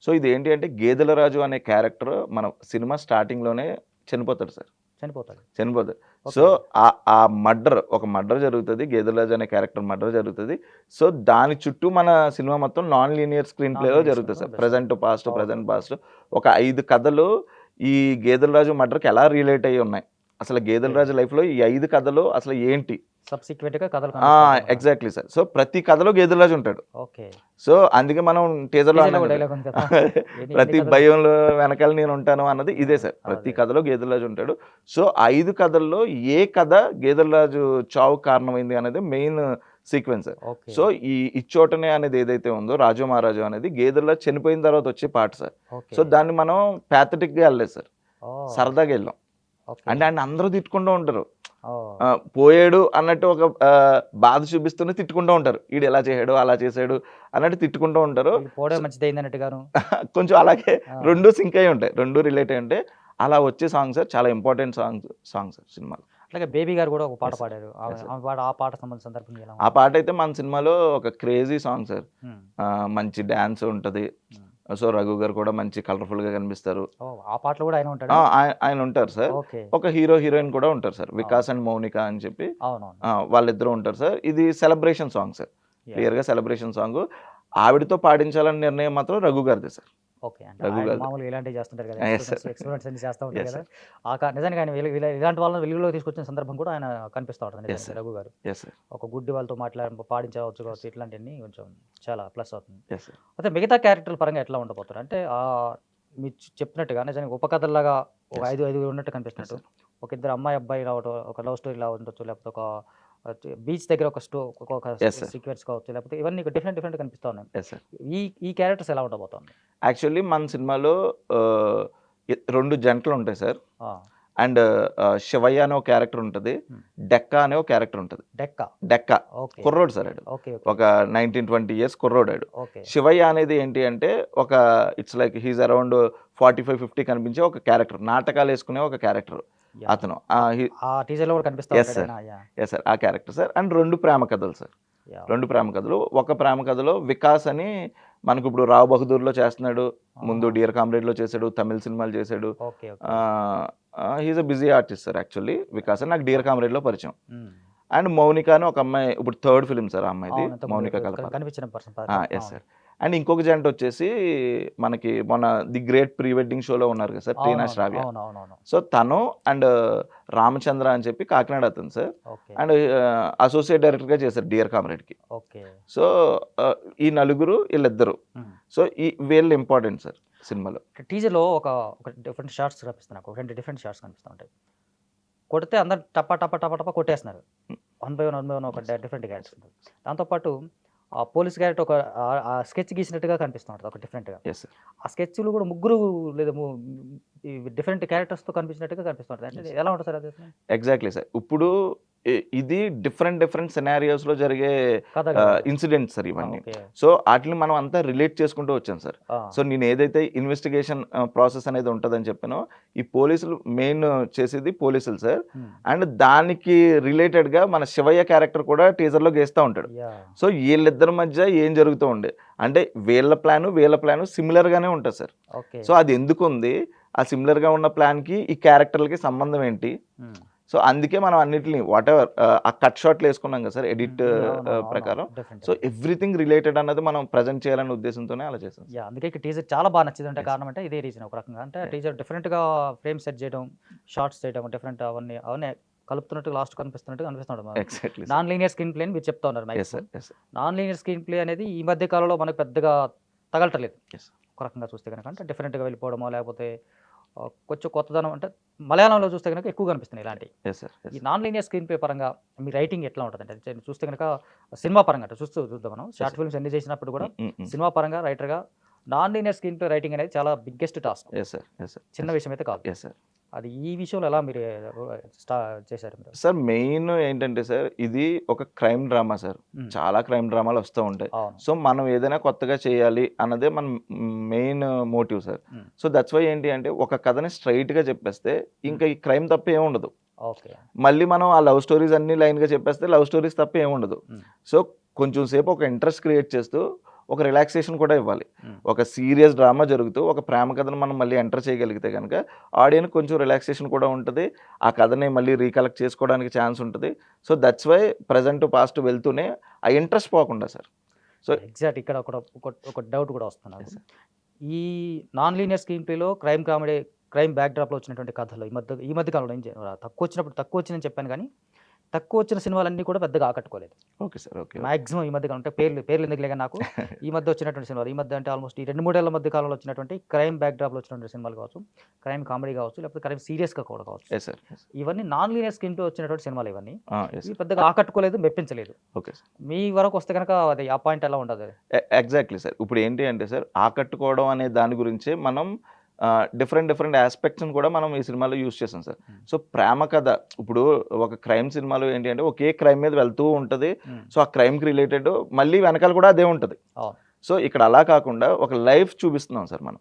So ఇది ఏంటి అంటే గేదెల రాజు అనే క్యారెక్టర్ మన సినిమా స్టార్టింగ్లోనే చనిపోతాడు సార్. చనిపోతాడు. సో ఆ ఒక మర్డర్ జరుగుతుంది, గేదెల రాజు అనే క్యారెక్టర్ మర్డర్ జరుగుతుంది. సో దాని చుట్టూ మన సినిమా మొత్తం నాన్ లీనియర్ స్క్రీన్ ప్లేలో జరుగుతుంది సార్. ప్రజెంట్ పాస్ట్ ఒక 5 కథలు ఈ గేదెల రాజు మర్డర్కి ఎలా రిలేట్ అయ్యి ఉన్నాయి, అసలు గేదెల రాజు లైఫ్లో ఈ 5 కథలు అసలు ఏంటి, ఎగ్జాక్ట్లీ సార్. సో ప్రతి కథలో గేదెల రాజు ఉంటాడు. సో అందుకే మనం టీజర్లో ప్రతి భయంలో వెనకాల నేను ఉంటాను అన్నది ఇదే సార్. ప్రతి కథలో గేదెల రాజు ఉంటాడు. సో 5 కథల్లో ఏ కథ గేదెల రాజు చావు కారణమైంది అనేది మెయిన్ సీక్వెన్స్. సో ఈ ఇచ్చోటనే అనేది ఏదైతే ఉందో రాజు మహారాజు అనేది గేదెల రాజు చనిపోయిన తర్వాత వచ్చే పాట సార్. సో దాన్ని మనం ప్యాథటిక్గా వెళ్ళలేదు సార్, సరదాగా వెళ్ళాం. అంటే ఆయన అందరూ తిట్టుకుంటూ ఉంటారు, పోయాడు అన్నట్టు ఒక బాధ చూపిస్తూనే తిట్టుకుంటూ ఉంటారు, వీడు ఎలా చేశాడు అలా చేశాడు అన్నట్టు తిట్టుకుంటూ ఉంటారు. కొంచెం అలాగే రెండు సింక్ అయి ఉంటాయి, రెండు రిలేట్ అయి ఉంటాయి. అలా వచ్చే సాంగ్ సార్ చాలా ఇంపార్టెంట్ సాంగ్ సార్ సినిమాలో. అలాగే బేబీ గారు కూడా ఒక పాట పాడారు, ఆ పాట సందర్భంగా ఆ పాట అయితే మన సినిమాలో ఒక క్రేజీ సాంగ్ సార్. మంచి డాన్స్ ఉంటది. సో రఘు గారు కూడా మంచి కలర్ఫుల్ గా కనిపిస్తారు. ఆ పాటలో కూడా ఆయన ఉంటారు సార్. ఒక హీరో హీరోయిన్ కూడా ఉంటారు సార్, వికాస్ అండ్ మౌనిక అని చెప్పి వాళ్ళిద్దరూ ఉంటారు సార్. ఇది సెలబ్రేషన్ సాంగ్ సార్, క్లియర్ గా సెలబ్రేషన్ సాంగ్. ఆవిడతో పాడించాలని నిర్ణయం మాత్రం రఘు గారిది సార్. మామూలుగా ఇలాంటివి చేస్తుంటారు కదా, ఎక్స్పెరిమెంట్స్ అన్ని చేస్తూ ఉంటారు కదా. నిజానికి ఆయన ఇలాంటి వాళ్ళని వెలుగులో తీసుకొచ్చిన సందర్భం కూడా ఆయన కనిపిస్తూ ఉంటుంది రఘు గారు. ఒక గుడ్డి వాళ్ళతో పాడించవచ్చు కావచ్చు, ఇట్లాంటివన్నీ కొంచెం చాలా ప్లస్ అవుతుంది. అయితే మిగతా క్యారెక్టర్ల పరంగా ఎట్లా ఉండబోతారు అంటే మీరు చెప్పినట్టుగా నిజానికి ఉపకథల్లాగా ఒక 5 ఉన్నట్టు కనిపిస్తున్నట్టు, ఒక ఇద్దరు అమ్మాయి అబ్బాయి రావడం, ఒక లవ్ స్టోరీ లా ఉండొచ్చు, లేకపోతే ఒక బీచ్ దగ్గర ఒక సీక్వెన్స్ కావచ్చు, లేకపోతే ఇవన్నీ డిఫరెంట్ కనిపిస్తూ ఉన్నాయి. ఈ క్యారెక్టర్స్ ఎలా ఉండబోతుంది? యాక్చువల్లీ మన సినిమాలో 2 జంటలు ఉంటాయి సార్. అండ్ శివయ్య అనే ఒక క్యారెక్టర్ ఉంటుంది, డెక్కా అనే ఒక క్యారెక్టర్ ఉంటుంది. డెక్కా కుర్రోడు సార్, ఒక 19-20 years కుర్రోడాడు. శివయ్య అనేది ఏంటి అంటే ఒక ఇట్స్ లైక్ హీజ్ అరౌండ్ 45-50 కనిపించే ఒక క్యారెక్టర్, నాటకాలు వేసుకునే ఒక క్యారెక్టర్ అతను. సార్ ఆ క్యారెక్టర్ సార్. అండ్ 2 ప్రేమ కథలు సార్, 2 ప్రేమ కథలు. ఒక ప్రేమ కథలో వికాస్ అని మనకు ఇప్పుడు రావు బహదూర్లో చేస్తున్నాడు, ముందు డియర్ కామ్రేడ్లో చేశాడు, తమిళ సినిమాలు చేశాడు. He's a busy artist sir actually Vikas అని నాకు డియర్ కామ్రేడ్లో పరిచయం. అండ్ మౌనిక అని ఒక అమ్మాయి, ఇప్పుడు 3rd ఫిలిం సార్ ఆ అమ్మాయిది, Mounika Kalpana. Yes sir. And ఇంకొక జంట వచ్చేసి మనకి మొన్న ది గ్రేట్ ప్రీ వెడ్డింగ్ షోలో ఉన్నారు కదా సార్, టీనా శ్రావ్య. సో తను అండ్ రామచంద్ర అని చెప్పి కాకినాడ అతను సార్. అండ్ అసోసియేట్ డైరెక్టర్గా చేశారు డియర్ కామ్రేడ్కి. సో ఈ నలుగురు వీళ్ళిద్దరు. సో వీళ్ళు ఇంపార్టెంట్ సార్ సినిమాలో. టీజర్లో ఒక డిఫరెంట్ షార్ట్స్ కనిపిస్తున్నాయి, ఒక 2 డిఫరెంట్ షార్ట్స్ కనిపిస్తూ ఉంటాయి. కొడితే అందరు టప్ప కొట్టేస్తున్నారు, 1 by 1 ఒక డిఫరెంట్ క్యారెక్టర్స్. దాంతోపాటు ఆ పోలీస్ క్యారెక్టర్ ఒక స్కెచ్ గీసినట్టుగా కనిపిస్తూ ఉంటుంది, ఒక డిఫరెంట్గా. ఆ స్కెచ్లు కూడా 3 లేదా డిఫరెంట్ క్యారెక్టర్స్తో కనిపించినట్టుగా కనిపిస్తూ ఉంటుంది. అంటే ఎలా ఉంటుంది సార్ అది? Exactly sir. ఇప్పుడు ఇది డిఫరెంట్ సినారియోస్లో జరిగే ఇన్సిడెంట్స్ సార్ ఇవన్నీ. సో వాటిని మనం అంతా రిలేట్ చేసుకుంటూ వచ్చాం సార్. సో నేను ఏదైతే ఇన్వెస్టిగేషన్ ప్రాసెస్ అనేది ఉంటుందని చెప్పానో, ఈ పోలీసులు మెయిన్ చేసేది పోలీసులు సార్. అండ్ దానికి రిలేటెడ్గా మన శివయ్య క్యారెక్టర్ కూడా టీజర్లో గేస్తూ ఉంటాడు. సో వీళ్ళిద్దరి మధ్య ఏం జరుగుతూ ఉండే అంటే వీళ్ళ ప్లాను సిమిలర్గానే ఉంటుంది సార్. సో అది ఎందుకు ఉంది, ఆ సిమిలర్గా ఉన్న ప్లాన్కి ఈ క్యారెక్టర్లకి సంబంధం ఏంటి? సో అందుకే మనం అన్నిటిని వాట్ ఎవర్ ఆ కట్ షాట్లు వేసుకున్నాం కదా సార్ ఎడిట్ ప్రకారం. సో ఎవ్రీథింగ్ రిలేటెడ్ అన్నది మనం ప్రజెంట్ చేయాలనే ఉద్దేశంతోనే అలా చేసాం. అందుకే టీజర్ చాలా బాగా నచ్చింది. అంటే కారణం అంటే ఇదే రీజన్ ఒక రకంగా. అంటే టీజర్ డిఫరెంట్గా ఫ్రేమ్ సెట్ చేయడం, షార్ట్స్ చేయడం, డిఫరెంట్ అవన్నీ కలుపుతున్నట్టు లాస్ట్ కనిపిస్తున్నట్టు. నాన్ లీనియర్ స్క్రీన్ ప్లే అని మీరు చెప్తా ఉన్నారు. నాన్ లీనియర్ స్క్రీన్ ప్లే అనేది ఈ మధ్య కాలంలో మనకు పెద్దగా తగలటలేదు ఒక రకంగా చూస్తే కనుక. అంటే డిఫరెంట్గా వెళ్ళిపోవడమో, లేకపోతే కొంచెం కొత్తదనం, అంటే మలయాళంలో చూస్తే కనుక ఎక్కువ కనిపిస్తున్నాయి ఇలాంటివి. ఈ నాన్ లీనియర్ స్క్రీన్ ప్లే పరంగా మీ రైటింగ్ ఎట్లా ఉంటుంది అంటే చూస్తే కనుక సినిమా పరంగా చూద్దాం మనం, షార్ట్ ఫిల్మ్స్ ఎన్ని చేసినప్పుడు కూడా సినిమా పరంగా రైటర్గా non linear screenplay writing అనేది చాలా బిగ్గెస్ట్ టాస్క్, చిన్న విషయం అయితే కాదు. అది ఈ విషయంలో ఎలా మీరు చేశారు సార్? మెయిన్ ఏంటంటే సార్, ఇది ఒక క్రైమ్ డ్రామా సార్, చాలా క్రైమ్ డ్రామాలు వస్తూ ఉంటాయి. సో మనం ఏదైనా కొత్తగా చేయాలి అన్నదే మన main motive sir. So that's why ఏంటి అంటే ఒక కథని స్ట్రైట్గా చెప్పేస్తే ఇంకా ఈ క్రైమ్ తప్ప ఏముండదు. మళ్ళీ మనం ఆ లవ్ స్టోరీస్ అన్ని లైన్గా చెప్పేస్తే లవ్ స్టోరీస్ తప్ప ఏముండదు. సో కొంచెం సేపు ఒక ఇంట్రెస్ట్ క్రియేట్ చేస్తూ ఒక రిలాక్సేషన్ కూడా ఇవ్వాలి. ఒక సీరియస్ డ్రామా జరుగుతూ ఒక ప్రేమ కథను మనం మళ్ళీ ఎంటర్ చేయగలిగితే కనుక ఆడియన్స్ కొంచెం రిలాక్సేషన్ కూడా ఉంటుంది, ఆ కథని మళ్ళీ రీకలెక్ట్ చేసుకోవడానికి ఛాన్స్ ఉంటుంది. So that's why present past వెళ్తూనే ఆ ఇంట్రెస్ట్ పోకుండా సార్. సో ఎగ్జాక్ట్ ఇక్కడ ఒక డౌట్ కూడా వస్తున్నారు. ఈ నాన్ లీనియర్ స్క్రీన్ ప్లేలో క్రైమ్ బ్యాక్ డ్రాప్లో వచ్చినటువంటి కథలు ఈ మధ్య కాలంలో తక్కువ వచ్చిందని చెప్పాను, కానీ తక్కువ వచ్చిన సినిమాలన్నీ కూడా పెద్దగా ఆకట్టుకోలేదు. Okay sir, okay. మాక్సిమం ఈ మధ్య కాలం అంటే పేర్లు ఎందుకు లేక నాకు ఈ మధ్య వచ్చినటువంటి సినిమాలు, ఈ మధ్య అంటే ఆల్మోస్ట్ ఈ 2-3 ఏళ్ల మధ్య కాలంలో వచ్చినటువంటి క్రైమ్ బ్యాక్ డ్రాప్లో వచ్చినటువంటి సినిమాలు కావచ్చు, క్రైమ్ కామెడీ కావచ్చు, లేకపోతే క్రైమ్ సీరియస్గా కూడా కావచ్చు, ఇవన్నీ నాన్ లీనియర్ స్క్రీన్ ప్లే వచ్చినటువంటి సినిమాలు ఇవన్నీ ఇవి పెద్దగా ఆకట్టుకోలేదు, మెప్పించలేదు. ఓకే సార్, మీ వరకు వస్తే కనుక అది ఆ పాయింట్ ఎలా ఉండదు? Exactly sir. ఇప్పుడు ఏంటి అంటే సార్, ఆకట్టుకోవడం అనే దాని గురించే మనం డిఫరెంట్ ఆస్పెక్ట్స్ని కూడా మనం ఈ సినిమాలో యూజ్ చేసాం సార్. సో ప్రేమ కథ, ఇప్పుడు ఒక క్రైమ్ సినిమాలో ఏంటి అంటే ఒకే క్రైమ్ మీద వెళ్తూ ఉంటుంది. సో ఆ క్రైమ్కి రిలేటెడ్ మళ్ళీ వెనకాల కూడా అదే ఉంటుంది. సో ఇక్కడ అలా కాకుండా ఒక లైఫ్ చూపిస్తున్నాం సార్ మనం.